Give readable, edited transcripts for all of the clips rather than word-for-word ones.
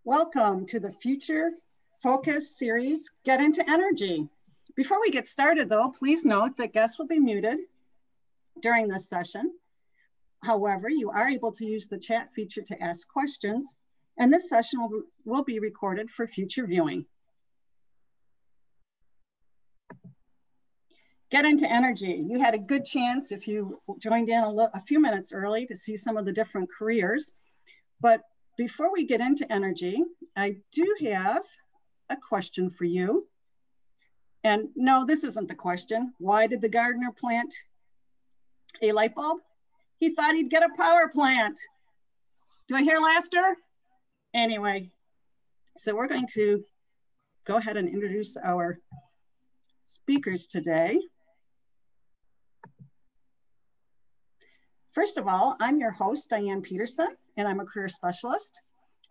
Welcome to the Future Focus series, Get Into Energy. Before we get started though, please note that guests will be muted during this session. However, you are able to use the chat feature to ask questions, and this session will be recorded for future viewing. Get into energy. You had a good chance if you joined in a few minutes early to see some of the different careers. But before we get into energy, I do have a question for you. And no, this isn't the question. Why did the gardener plant a light bulb? He thought he'd get a power plant. Do I hear laughter? Anyway, so we're going to go ahead and introduce our speakers today. First of all, I'm your host, Diane Peterson, and I'm a career specialist.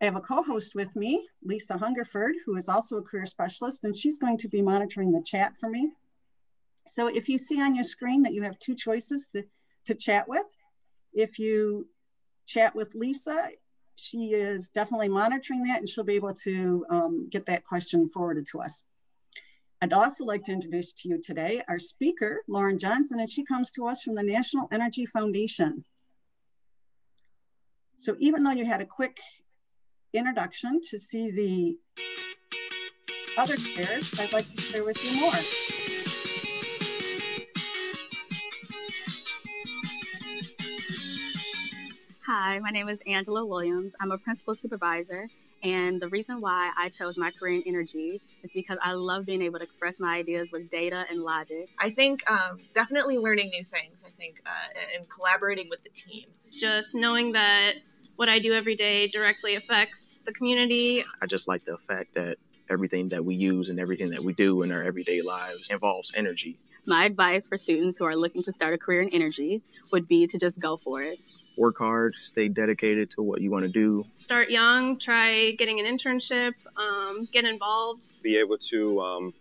I have a co-host with me, Lisa Hungerford, who is also a career specialist, and she's going to be monitoring the chat for me. So if you see on your screen that you have two choices to chat with, if you chat with Lisa, she is definitely monitoring that and she'll be able to get that question forwarded to us. I'd also like to introduce to you today our speaker, Lauren Johnson, and she comes to us from the National Energy Foundation. So even though you had a quick introduction to see the other chairs, I'd like to share with you more. Hi, my name is Angela Williams. I'm a principal supervisor, and the reason why I chose my career in energy is because I love being able to express my ideas with data and logic. I think definitely learning new things, and collaborating with the team. Just knowing that what I do every day directly affects the community. I just like the fact that everything that we use and everything that we do in our everyday lives involves energy. My advice for students who are looking to start a career in energy would be to just go for it. Work hard, stay dedicated to what you want to do. Start young, try getting an internship, get involved. Be able to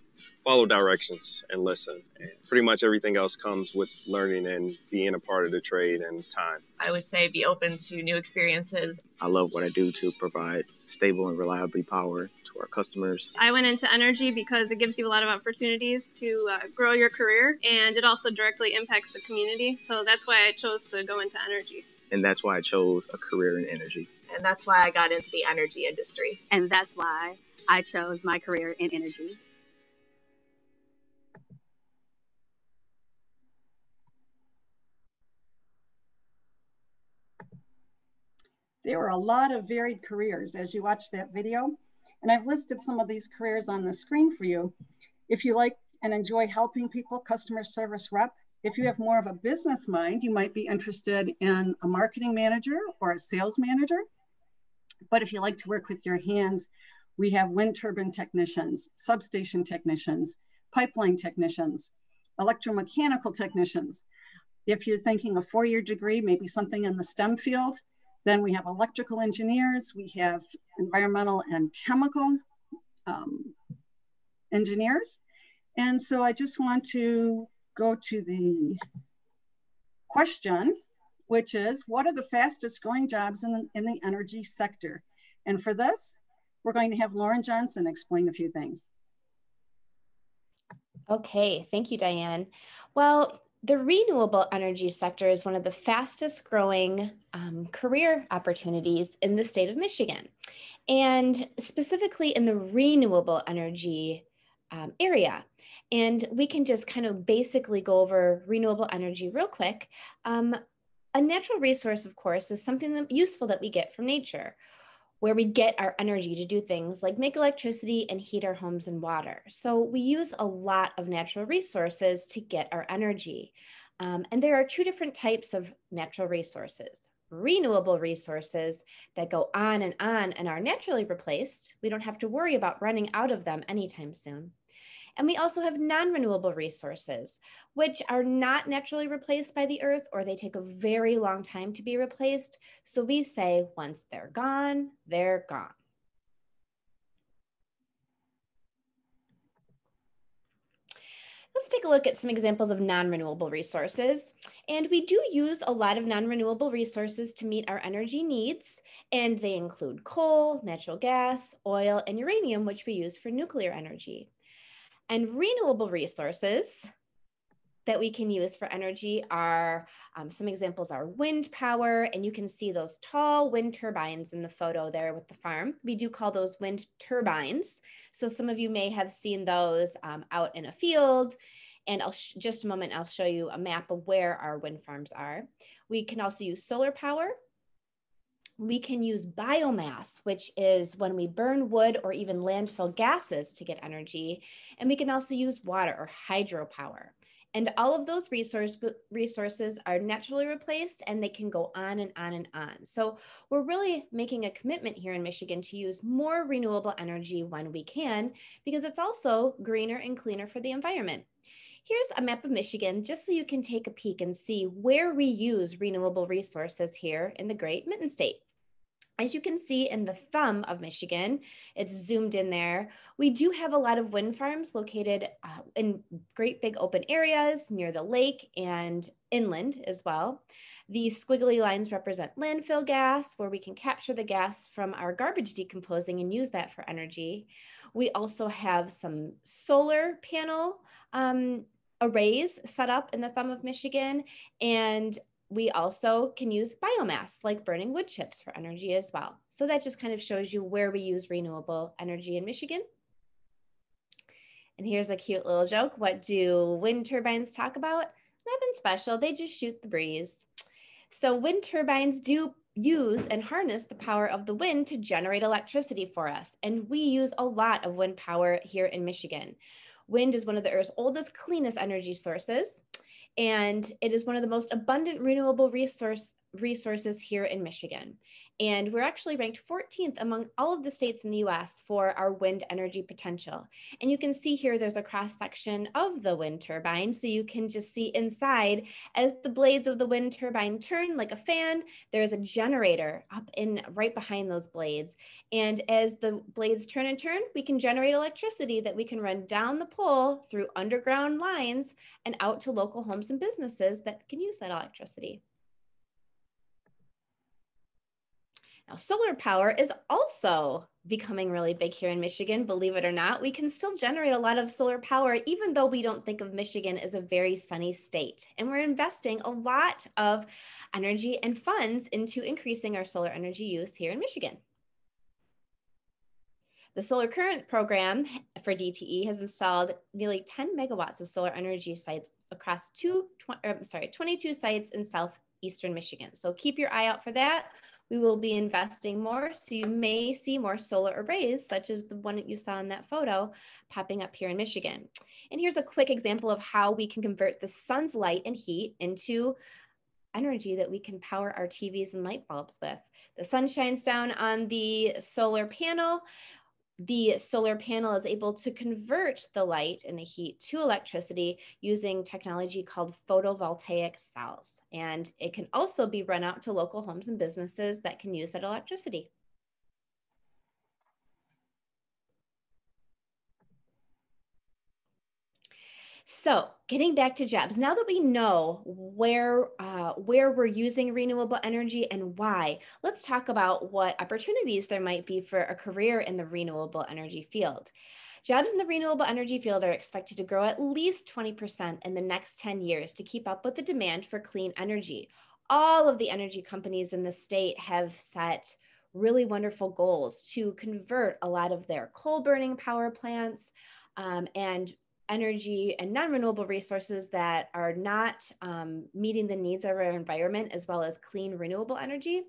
follow directions and listen. And pretty much everything else comes with learning and being a part of the trade and time. I would say be open to new experiences. I love what I do to provide stable and reliable power to our customers. I went into energy because it gives you a lot of opportunities to grow your career, and it also directly impacts the community. So that's why I chose to go into energy. And that's why I chose a career in energy. And that's why I got into the energy industry. And that's why I chose my career in energy. There were a lot of varied careers as you watch that video, and I've listed some of these careers on the screen for you. If you like and enjoy helping people, customer service rep. If you have more of a business mind, you might be interested in a marketing manager or a sales manager. But if you like to work with your hands, we have wind turbine technicians, substation technicians, pipeline technicians, electromechanical technicians. If you're thinking a four-year degree, maybe something in the STEM field, then we have electrical engineers, we have environmental and chemical engineers. And so I just want to go to the question, which is, what are the fastest growing jobs in the energy sector? And for this, we're going to have Lauren Johnson explain a few things. Okay, thank you, Diane. Well, the renewable energy sector is one of the fastest growing career opportunities in the state of Michigan, and specifically in the renewable energy area. And we can just kind of basically go over renewable energy real quick. A natural resource, of course, is something useful that we get from nature, where we get our energy to do things like make electricity and heat our homes and water. So we use a lot of natural resources to get our energy. And there are two different types of natural resources. Renewable resources that go on and are naturally replaced. We don't have to worry about running out of them anytime soon. And we also have non-renewable resources, which are not naturally replaced by the earth, or they take a very long time to be replaced. So we say, once they're gone, they're gone. Let's take a look at some examples of non-renewable resources. And we do use a lot of non-renewable resources to meet our energy needs, and they include coal, natural gas, oil, and uranium, which we use for nuclear energy. And renewable resources that we can use for energy are, some examples are wind power, and you can see those tall wind turbines in the photo there with the farm. We do call those wind turbines. So some of you may have seen those out in a field, and just a moment, I'll show you a map of where our wind farms are. We can also use solar power. We can use biomass, which is when we burn wood or even landfill gases to get energy. And we can also use water or hydropower. And all of those resources are naturally replaced, and they can go on and on and on. So we're really making a commitment here in Michigan to use more renewable energy when we can, because it's also greener and cleaner for the environment. Here's a map of Michigan, just so you can take a peek and see where we use renewable resources here in the Great Mitten State. As you can see in the thumb of Michigan, it's zoomed in there. We do have a lot of wind farms located in great big open areas near the lake and inland as well. These squiggly lines represent landfill gas, where we can capture the gas from our garbage decomposing and use that for energy. We also have some solar panel arrays set up in the thumb of Michigan, and we also can use biomass, like burning wood chips, for energy as well. So that just kind of shows you where we use renewable energy in Michigan. And here's a cute little joke. What do wind turbines talk about? Nothing special. They just shoot the breeze. So wind turbines do use and harness the power of the wind to generate electricity for us. And we use a lot of wind power here in Michigan. Wind is one of the Earth's oldest, cleanest energy sources, and it is one of the most abundant renewable resources here in Michigan. And we're actually ranked 14th among all of the states in the US for our wind energy potential. And you can see here there's a cross section of the wind turbine, so you can just see inside. As the blades of the wind turbine turn like a fan, there's a generator up in right behind those blades. And as the blades turn and turn, we can generate electricity that we can run down the pole through underground lines and out to local homes and businesses that can use that electricity. Now, solar power is also becoming really big here in Michigan, believe it or not. We can still generate a lot of solar power, even though we don't think of Michigan as a very sunny state. And we're investing a lot of energy and funds into increasing our solar energy use here in Michigan. The Solar Current program for DTE has installed nearly 10 megawatts of solar energy sites across 22 sites in southeastern Michigan. So keep your eye out for that. We will be investing more, so you may see more solar arrays, such as the one that you saw in that photo, popping up here in Michigan. And here's a quick example of how we can convert the sun's light and heat into energy that we can power our TVs and light bulbs with. The sun shines down on the solar panel. The solar panel is able to convert the light and the heat to electricity using technology called photovoltaic cells. And it can also be run out to local homes and businesses that can use that electricity. So getting back to jobs, now that we know where we're using renewable energy and why, let's talk about what opportunities there might be for a career in the renewable energy field. Jobs in the renewable energy field are expected to grow at least 20% in the next 10 years to keep up with the demand for clean energy. All of the energy companies in the state have set really wonderful goals to convert a lot of their coal burning power plants and energy and non-renewable resources that are not meeting the needs of our environment, as well as clean renewable energy.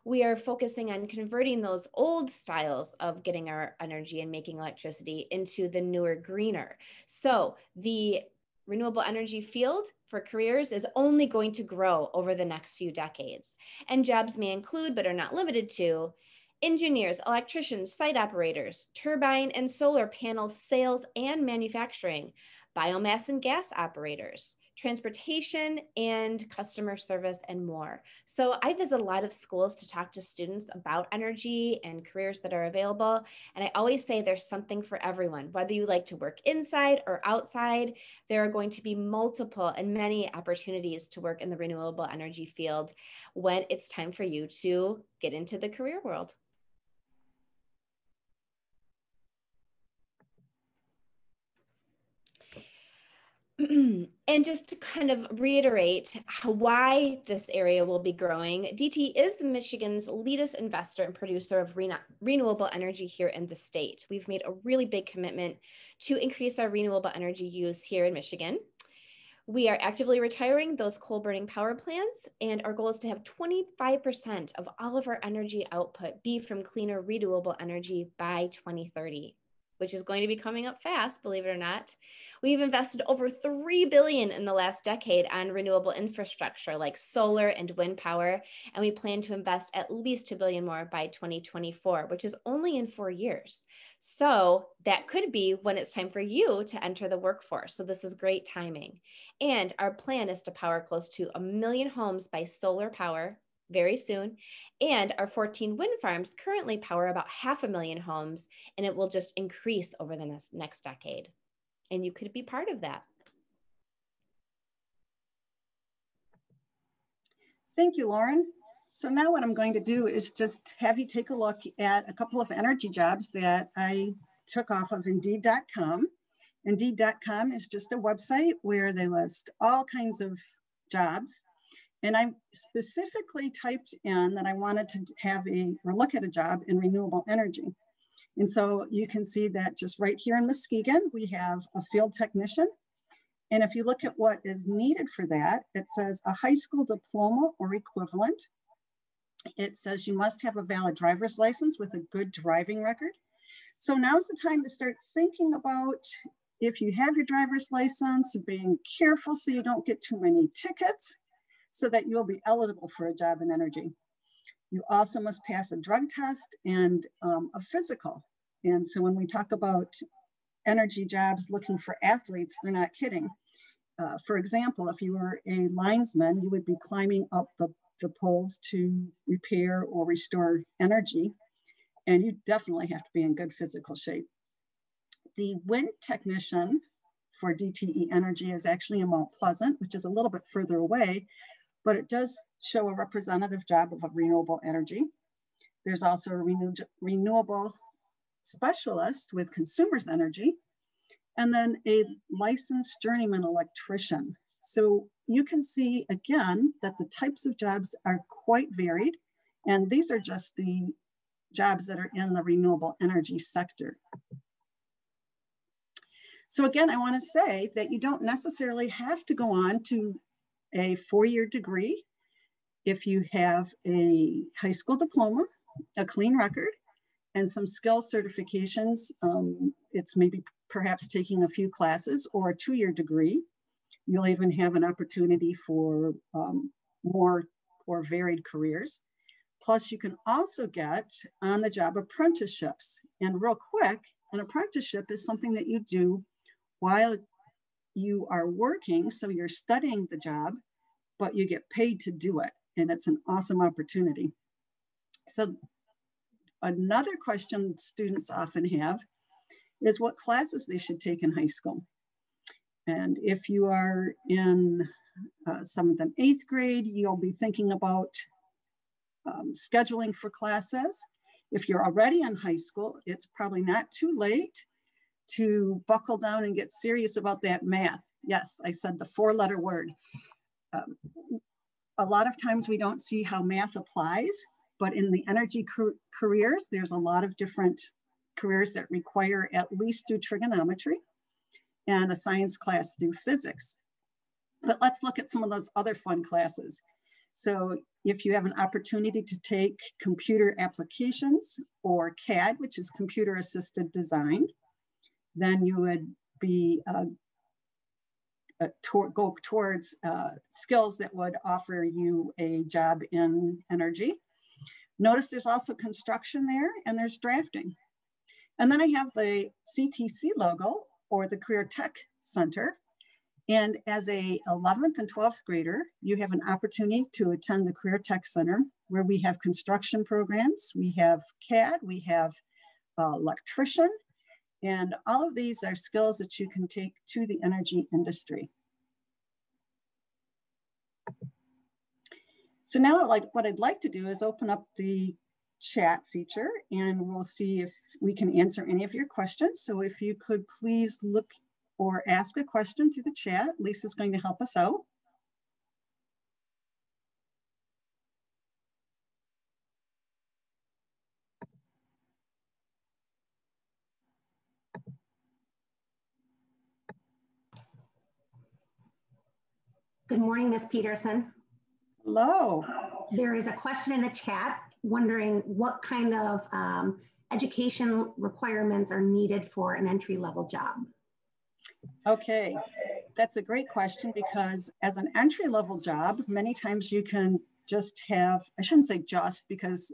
We are focusing on converting those old styles of getting our energy and making electricity into the newer, greener. So the renewable energy field for careers is only going to grow over the next few decades. And jobs may include, but are not limited to, engineers, electricians, site operators, turbine and solar panel sales and manufacturing, biomass and gas operators, transportation, and customer service, and more. So I visit a lot of schools to talk to students about energy and careers that are available. And I always say there's something for everyone. Whether you like to work inside or outside, there are going to be multiple and many opportunities to work in the renewable energy field when it's time for you to get into the career world. And just to kind of reiterate why this area will be growing, DTE is the Michigan's leadest investor and producer of renewable energy here in the state. We've made a really big commitment to increase our renewable energy use here in Michigan. We are actively retiring those coal burning power plants, and our goal is to have 25% of all of our energy output be from cleaner renewable energy by 2030. Which is going to be coming up fast, believe it or not. We've invested over $3 billion in the last decade on renewable infrastructure like solar and wind power, and we plan to invest at least $2 billion more by 2024, which is only in 4 years. So that could be when it's time for you to enter the workforce. So this is great timing. And our plan is to power close to 1 million homes by solar power very soon. And our 14 wind farms currently power about 500,000 homes, and it will just increase over the next decade. And you could be part of that. Thank you, Lauren. So now what I'm going to do is just have you take a look at a couple of energy jobs that I took off of Indeed.com. Indeed.com is just a website where they list all kinds of jobs. And I specifically typed in that I wanted to have look at a job in renewable energy. And so you can see that just right here in Muskegon, we have a field technician. And if you look at what is needed for that, it says a high school diploma or equivalent. It says you must have a valid driver's license with a good driving record. So now's the time to start thinking about, if you have your driver's license, being careful so you don't get too many tickets, so that you'll be eligible for a job in energy. You also must pass a drug test and a physical. And so when we talk about energy jobs looking for athletes, they're not kidding. For example, if you were a linesman, you would be climbing up the poles to repair or restore energy. And you definitely have to be in good physical shape. The wind technician for DTE Energy is actually in Mount Pleasant, which is a little bit further away, but it does show a representative job of a renewable energy. There's also a renewable specialist with consumers energy, and then a licensed journeyman electrician. So you can see again that the types of jobs are quite varied, and these are just the jobs that are in the renewable energy sector. So again, I want to say that you don't necessarily have to go on to a 4-year degree. If you have a high school diploma, a clean record, and some skill certifications, it's maybe perhaps taking a few classes, or a 2-year degree. You'll even have an opportunity for more or varied careers. Plus, you can also get on-the-job apprenticeships. And real quick, an apprenticeship is something that you do while you are working, so you're studying the job, but you get paid to do it. And it's an awesome opportunity. So another question students often have is what classes they should take in high school. And if you are in 7th and 8th grade, you'll be thinking about scheduling for classes. If you're already in high school, it's probably not too late to buckle down and get serious about that math. Yes, I said the 4-letter word. A lot of times we don't see how math applies, but in the energy careers, there's a lot of different careers that require at least through trigonometry and a science class through physics. But let's look at some of those other fun classes. So if you have an opportunity to take computer applications or CAD, which is computer assisted design, then you would be go towards skills that would offer you a job in energy. Notice there's also construction there, and there's drafting. And then I have the CTC logo, or the Career Tech Center. And as a 11th and 12th grader, you have an opportunity to attend the Career Tech Center, where we have construction programs, we have CAD, we have electrician, and all of these are skills that you can take to the energy industry. So now what I'd like to do is open up the chat feature, and we'll see if we can answer any of your questions. So if you could please look or ask a question through the chat, Lisa's going to help us out. Good morning, Ms. Peterson. Hello. There is a question in the chat wondering what kind of education requirements are needed for an entry-level job. Okay, that's a great question, because as an entry-level job, many times you can just have, I shouldn't say just, because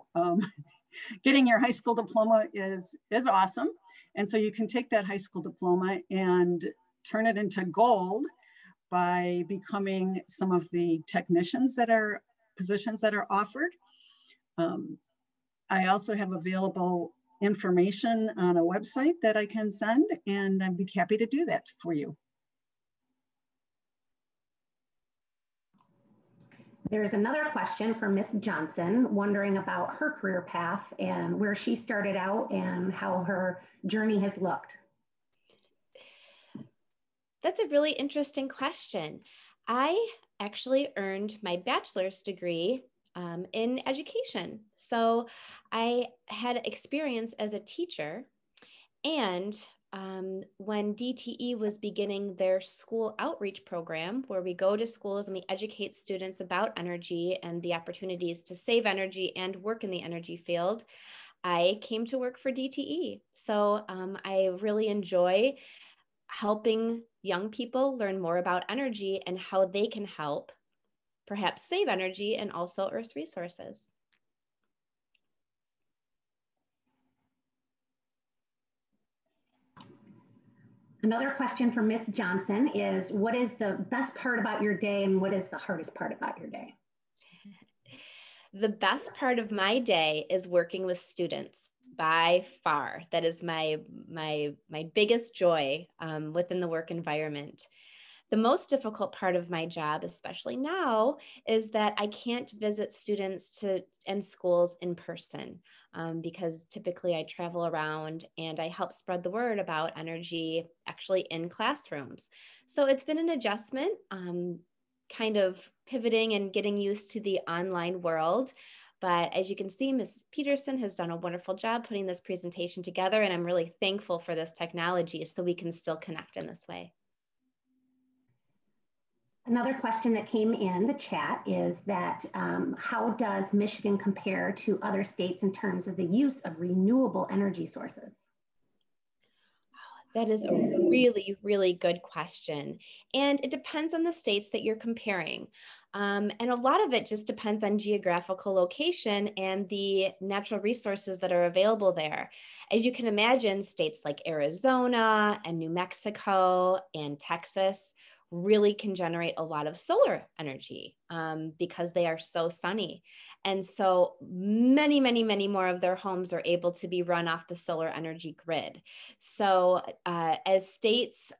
getting your high school diploma is awesome. And so you can take that high school diploma and turn it into gold by becoming some of the technicians that are positions that are offered. I also have available information on a website that I can send, and I'd be happy to do that for you. There's another question from Miss Johnson, wondering about her career path and where she started out and how her journey has looked. That's a really interesting question. I actually earned my bachelor's degree in education. So I had experience as a teacher, and when DTE was beginning their school outreach program, where we go to schools and we educate students about energy and the opportunities to save energy and work in the energy field, I came to work for DTE. So I really enjoy helping young people learn more about energy and how they can help perhaps save energy and also Earth's resources. Another question from Miss Johnson is, what is the best part about your day and what is the hardest part about your day? The best part of my day is working with students, by far. That is my biggest joy within the work environment. The most difficult part of my job, especially now, is that I can't visit students and schools in person because typically I travel around and I help spread the word about energy actually in classrooms. So it's been an adjustment, kind of pivoting and getting used to the online world. But as you can see, Mrs. Peterson has done a wonderful job putting this presentation together, and I'm really thankful for this technology so we can still connect in this way. Another question that came in the chat is that how does Michigan compare to other states in terms of the use of renewable energy sources? That is a really, really good question. And it depends on the states that you're comparing. And a lot of it just depends on geographical location and the natural resources that are available there. As you can imagine, states like Arizona and New Mexico and Texas really can generate a lot of solar energy because they are so sunny. And so many, many, many more of their homes are able to be run off the solar energy grid. So as states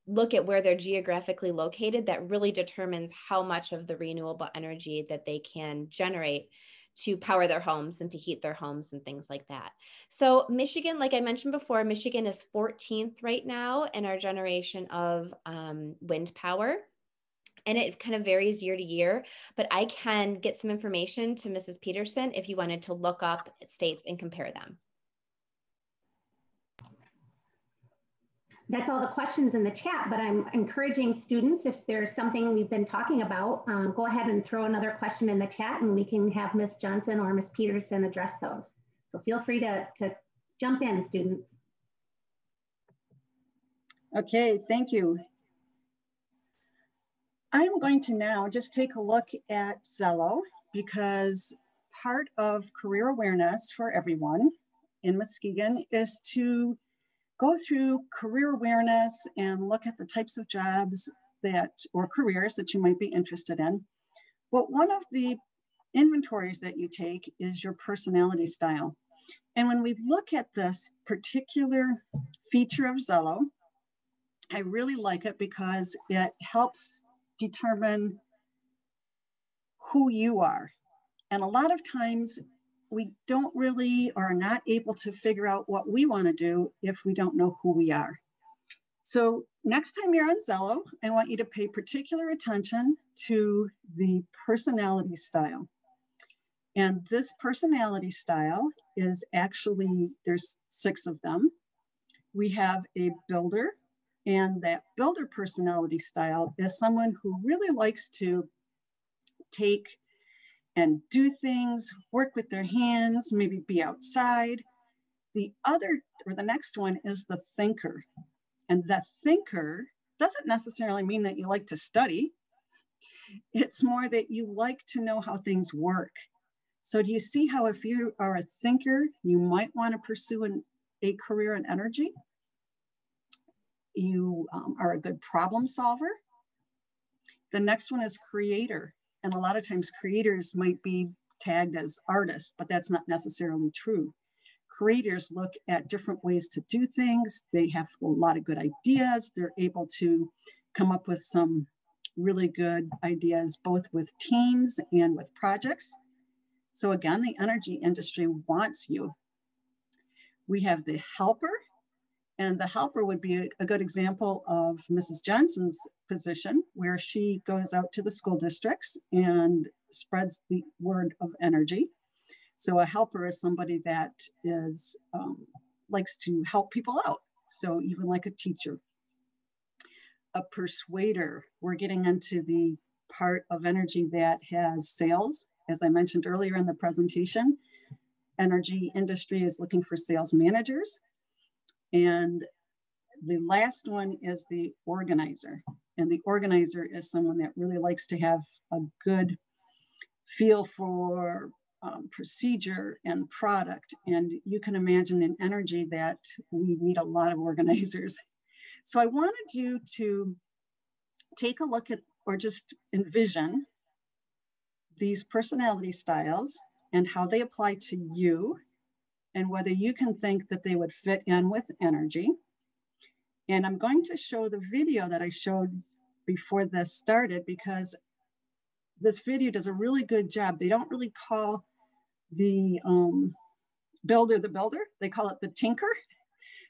look at where they're geographically located, that really determines how much of the renewable energy that they can generate to power their homes and to heat their homes and things like that. So Michigan, like I mentioned before, Michigan is 14th right now in our generation of wind power. And it kind of varies year to year, but I can get some information to Mrs. Peterson if you wanted to look up states and compare them. That's all the questions in the chat, but I'm encouraging students, if there's something we've been talking about, go ahead and throw another question in the chat and we can have Ms. Johnson or Ms. Peterson address those. So feel free to jump in, students. Okay, thank you. I'm going to now just take a look at Zello, because part of career awareness for everyone in Muskegon is to go through career awareness and look at the types of jobs or careers that you might be interested in. But one of the inventories that you take is your personality style. And when we look at this particular feature of Zello, I really like it because it helps determine who you are. And a lot of times we don't really or are not able to figure out what we want to do if we don't know who we are. So next time you're on Zello, I want you to pay particular attention to the personality style. And this personality style is actually, there's 6 of them. We have a builder, and that builder personality style is someone who really likes to take and do things, work with their hands, maybe be outside. The next one is the thinker. And the thinker doesn't necessarily mean that you like to study. It's more that you like to know how things work. So do you see how if you are a thinker, you might want to pursue a career in energy? You are a good problem solver. The next one is creator. And a lot of times creators might be tagged as artists, but that's not necessarily true. Creators look at different ways to do things. They have a lot of good ideas. They're able to come up with some really good ideas, both with teams and with projects. So again, the energy industry wants you. We have the helper, and the helper would be a good example of Mrs. Johnson's position, where she goes out to the school districts and spreads the word of energy. So a helper is somebody that is likes to help people out. So even like a teacher. A persuader, we're getting into the part of energy that has sales. As I mentioned earlier in the presentation, energy industry is looking for sales managers. And the last one is the organizer. And the organizer is someone that really likes to have a good feel for procedure and product. And you can imagine in energy that we need a lot of organizers. So I wanted you to take a look at, or just envision, these personality styles and how they apply to you and whether you can think that they would fit in with energy. And I'm going to show the video that I showed before this started, because this video does a really good job. They don't really call the builder the builder, they call it the tinker.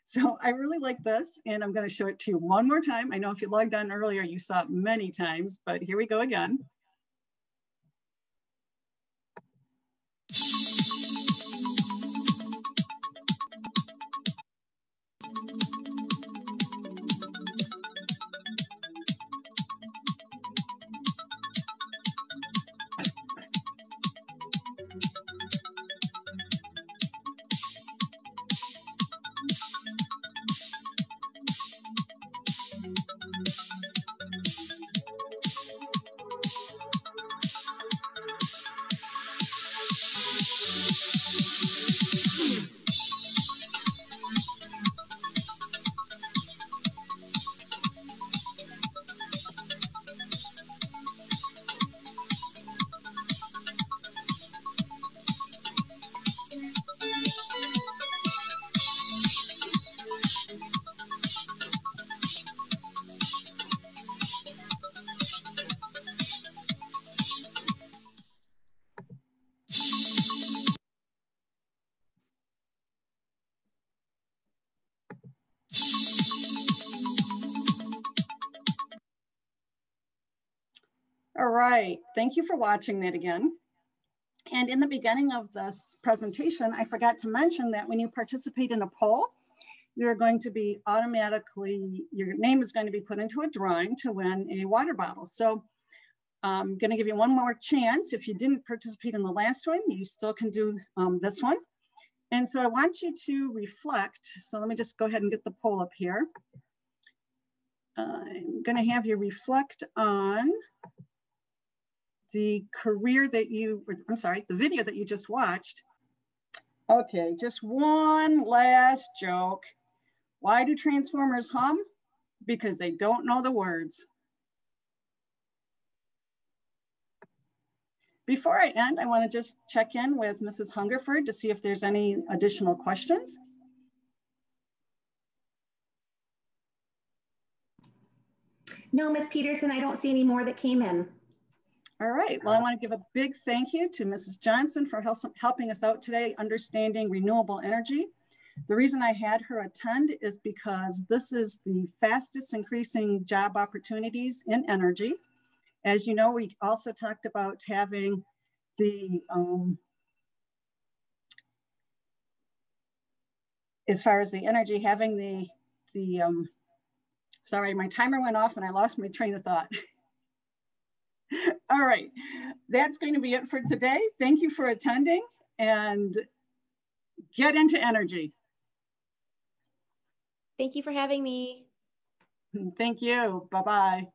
So I really like this, and I'm going to show it to you one more time. I know if you logged on earlier, you saw it many times, but here we go again. All right, thank you for watching that again. And in the beginning of this presentation, I forgot to mention that when you participate in a poll, you're going to be automatically, your name is going to be put into a drawing to win a water bottle. So I'm going to give you one more chance. If you didn't participate in the last one, you still can do this one. And so I want you to reflect. So let me just go ahead and get the poll up here. I'm going to have you reflect on the career that you, I'm sorry, the video that you just watched. Okay, just one last joke. Why do transformers hum? Because they don't know the words. Before I end, I want to just check in with Mrs. Hungerford to see if there's any additional questions. No, Ms. Peterson, I don't see any more that came in. All right, well, I want to give a big thank you to Mrs. Johnson for helping us out today, understanding renewable energy. The reason I had her attend is because this is the fastest increasing job opportunities in energy. As you know, we also talked about having the, as far as the energy, having sorry, my timer went off and I lost my train of thought. All right, that's going to be it for today. Thank you for attending and get into energy. Thank you for having me. Thank you. Bye-bye.